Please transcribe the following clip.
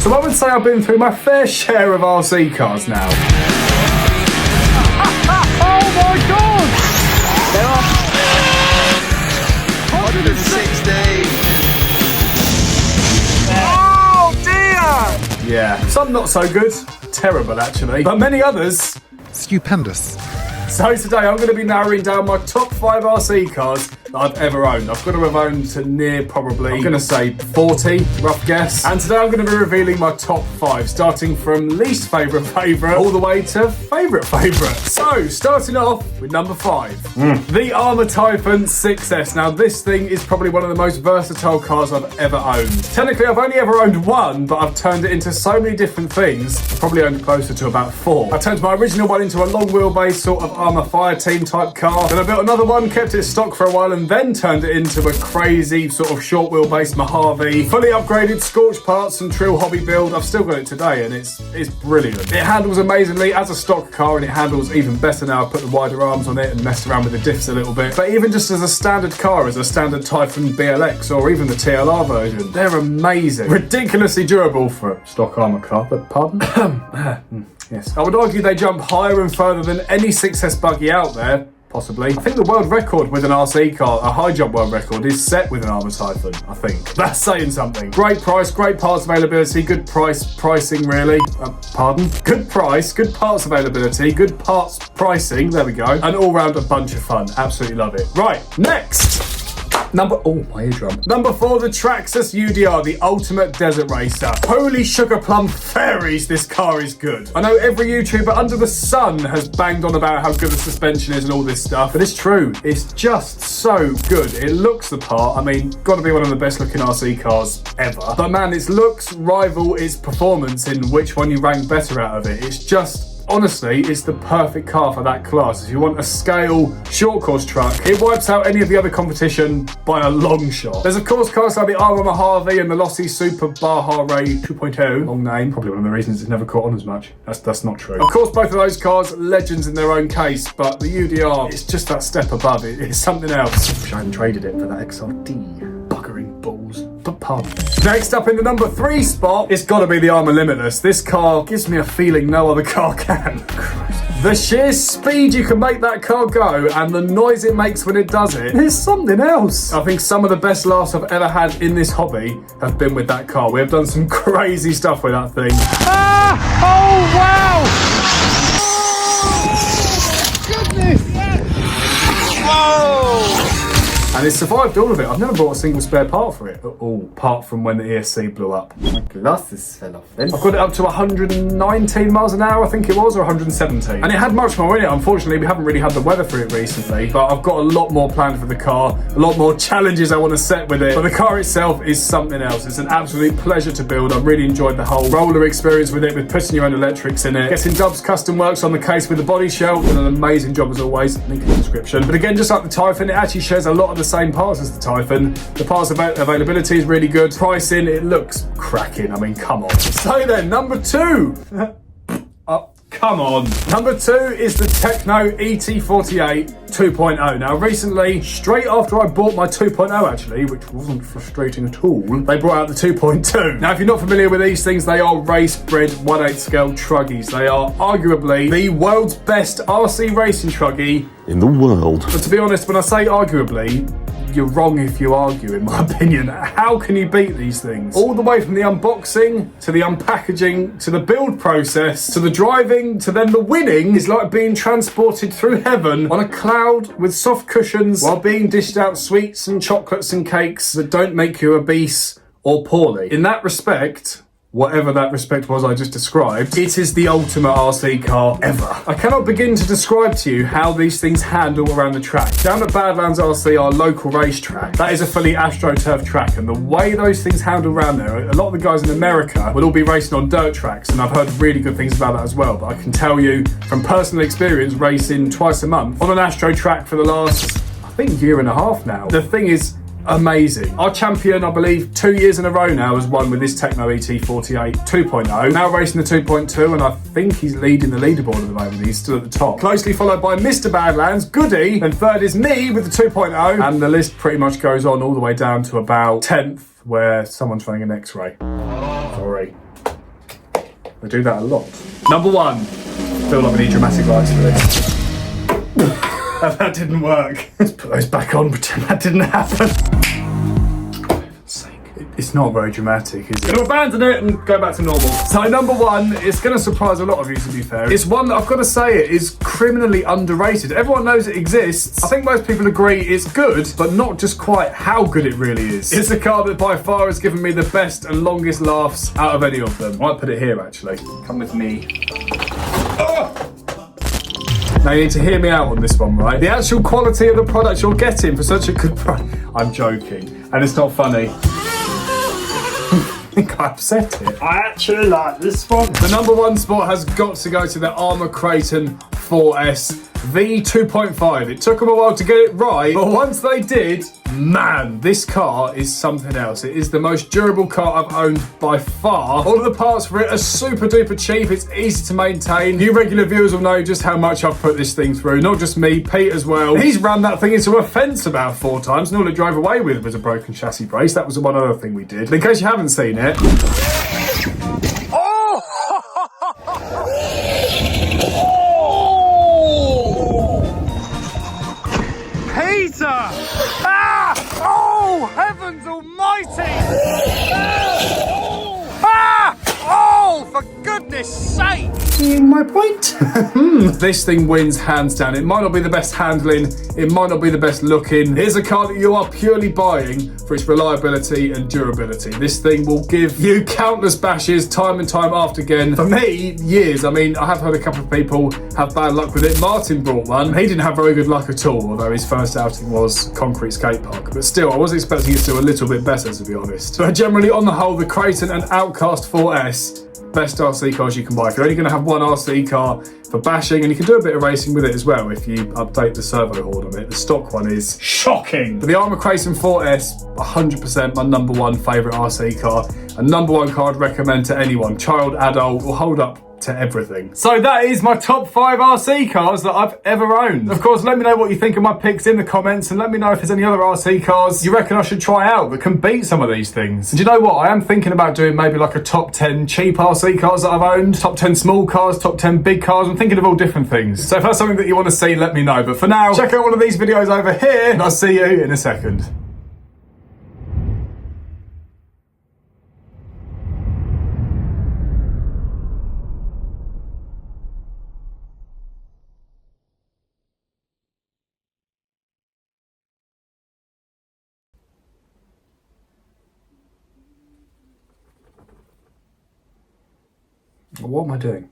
So I would say I've been through my fair share of RC cars now. Oh my god! They're off. 160. Oh dear! Yeah, some not so good, terrible actually, but many others stupendous. So today I'm going to be narrowing down my top 5 RC cars that I've ever owned. I've got to have owned to near probably, I'm going to say 40, rough guess. And today I'm going to be revealing my top 5, starting from least favourite all the way to favourite. So, starting off with number 5, the Arrma Typhon 6S. Now this thing is probably one of the most versatile cars I've ever owned. Technically I've only ever owned one, but I've turned it into so many different things. I've probably owned closer to about 4. I turned my original one into a long wheelbase sort of Arrma Fireteam type car. Then I built another one, kept it stock for a while, and then turned it into a crazy sort of short wheelbase Mojave, fully upgraded, scorched parts and trill hobby build. I've still got it today and it's brilliant. It handles amazingly as a stock car, and it handles even better now. I've put the wider arms on it and messed around with the diffs a little bit. But even just as a standard car, as a standard Typhon BLX or even the TLR version, they're amazing. Ridiculously durable for a stock Arrma car, but pardon? Yes. I would argue they jump higher and further than any 6S buggy out there, possibly. I think the world record with an RC car, a high jump world record, is set with an Arrma Typhon, I think. That's saying something. Great price, great parts availability, good pricing really. Pardon? Good price, good parts availability, good parts pricing, there we go. And all round a bunch of fun. Absolutely love it. Right, next. My eardrum. Number 4, the Traxxas UDR, the ultimate desert racer. Holy sugar plum fairies, this car is good. I know every YouTuber under the sun has banged on about how good the suspension is and all this stuff, but it's true. It's just so good. It looks the part. I mean, gotta be one of the best looking RC cars ever. But man, its looks rival its performance in which one you rank better out of it. It's just, honestly, it's the perfect car for that class. If you want a scale short course truck, it wipes out any of the other competition by a long shot. There's of course cars like the Arrma Mojave and the Lossy Super Baja Ray 2.0, long name, probably one of the reasons it's never caught on as much. That's not true. Of course, both of those cars, legends in their own case, but the UDR, it's just that step above. It's something else. Wish I hadn't traded it for that XRD. Buggering balls. But pardon. Next up in the number 3 spot, it's gotta be the Arrma Limitless. This car gives me a feeling no other car can. Christ. The sheer speed you can make that car go and the noise it makes when it does it is something else. I think some of the best laughs I've ever had in this hobby have been with that car. We have done some crazy stuff with that thing. Ah! Oh wow! Goodness! Whoa! And it survived all of it. I've never bought a single spare part for it at all, apart from when the ESC blew up. My glasses fell off then. I've got it up to 119 miles an hour, I think it was, or 117. And it had much more in it. Unfortunately, we haven't really had the weather for it recently, but I've got a lot more planned for the car, a lot more challenges I want to set with it. But the car itself is something else. It's an absolute pleasure to build. I've really enjoyed the whole roller experience with it, with putting your own electrics in it. Getting Dubs Custom Works on the case with the body shell. Done an amazing job as always. Link in the description. But again, just like the Typhon, it actually shares a lot of the same parts as the Typhon. The parts availability is really good. Pricing, it looks cracking. I mean, come on. So then, number 2. Come on. Number 2 is the Tekno ET48 2.0. Now recently, straight after I bought my 2.0 actually, which wasn't frustrating at all, they brought out the 2.2. Now if you're not familiar with these things, they are race-bred 1/8 scale truggies. They are arguably the world's best RC racing truggy in the world. But to be honest, when I say arguably, you're wrong if you argue, in my opinion. How can you beat these things? All the way from the unboxing, to the unpackaging, to the build process, to the driving, to then the winning is like being transported through heaven on a cloud with soft cushions while being dished out sweets and chocolates and cakes that don't make you obese or poorly. In that respect, whatever that respect was I just described, it is the ultimate RC car ever. I cannot begin to describe to you how these things handle around the track. Down at Badlands RC, our local racetrack, that is a fully AstroTurf track, and the way those things handle around there, a lot of the guys in America will all be racing on dirt tracks, and I've heard really good things about that as well, but I can tell you from personal experience racing twice a month on an Astro track for the last, I think, year and a half now. The thing is amazing. Our champion, I believe, 2 years in a row now has won with this Tekno ET48 2.0. Now racing the 2.2, and I think he's leading the leaderboard at the moment. He's still at the top. Closely followed by Mr. Badlands, Goody, and third is me with the 2.0. And the list pretty much goes on all the way down to about 10th, where someone's running an X-ray. Sorry. I do that a lot. Number 1. I feel like we need dramatic lights for this. That didn't work. Let's put those back on, pretend that didn't happen. For heaven's sake. It's not very dramatic, is it? Gonna abandon it and go back to normal. So number 1, it's gonna surprise a lot of you, to be fair. It's one that I've got to say it is criminally underrated. Everyone knows it exists. I think most people agree it's good, but not just quite how good it really is. It's a car that by far has given me the best and longest laughs out of any of them. I might put it here, actually. Come with me. Now you need to hear me out on this one, right? The actual quality of the product you're getting for such a good price. I'm joking, and it's not funny. I think I upset it. I actually like this one. The number 1 spot has got to go to the Arrma Kraton 4S V2.5. It took them a while to get it right, but once they did, man, this car is something else. It is the most durable car I've owned by far. All of the parts for it are super duper cheap. It's easy to maintain. You regular viewers will know just how much I've put this thing through. Not just me, Pete as well. He's ran that thing into a fence about 4 times, and all it drove away with was a broken chassis brace. That was one other thing we did. But in case you haven't seen it. Peter! Ah! Oh, heavens almighty! Ah! Oh, for goodness sake! Seeing my point? This thing wins hands down. It might not be the best handling, it might not be the best looking. Here's a car that you are purely buying for its reliability and durability. This thing will give you countless bashes time and time after again. For me, years. I mean, I have heard a couple of people have bad luck with it. Martin brought one. He didn't have very good luck at all, although his first outing was concrete skate park. But still, I was expecting it to do a little bit better, to be honest. But generally, on the whole, the Kraton and Outcast 4S, best RC cars you can buy. If you're only going to have one RC car for bashing, and you can do a bit of racing with it as well if you update the servo hoard on it. The stock one is shocking. But the Arrma Kraton 4S, 100% my number 1 favourite RC car, and number 1 car I'd recommend to anyone, child, adult, will hold up to everything. So that is my top 5 RC cars that I've ever owned. Of course, let me know what you think of my picks in the comments, and let me know if there's any other RC cars you reckon I should try out that can beat some of these things. And do you know what? I am thinking about doing maybe like a top 10 cheap RC cars that I've owned, top 10 small cars, top 10 big cars. I'm thinking of all different things. So if that's something that you want to see, let me know. But for now, check out one of these videos over here, and I'll see you in a second. What am I doing?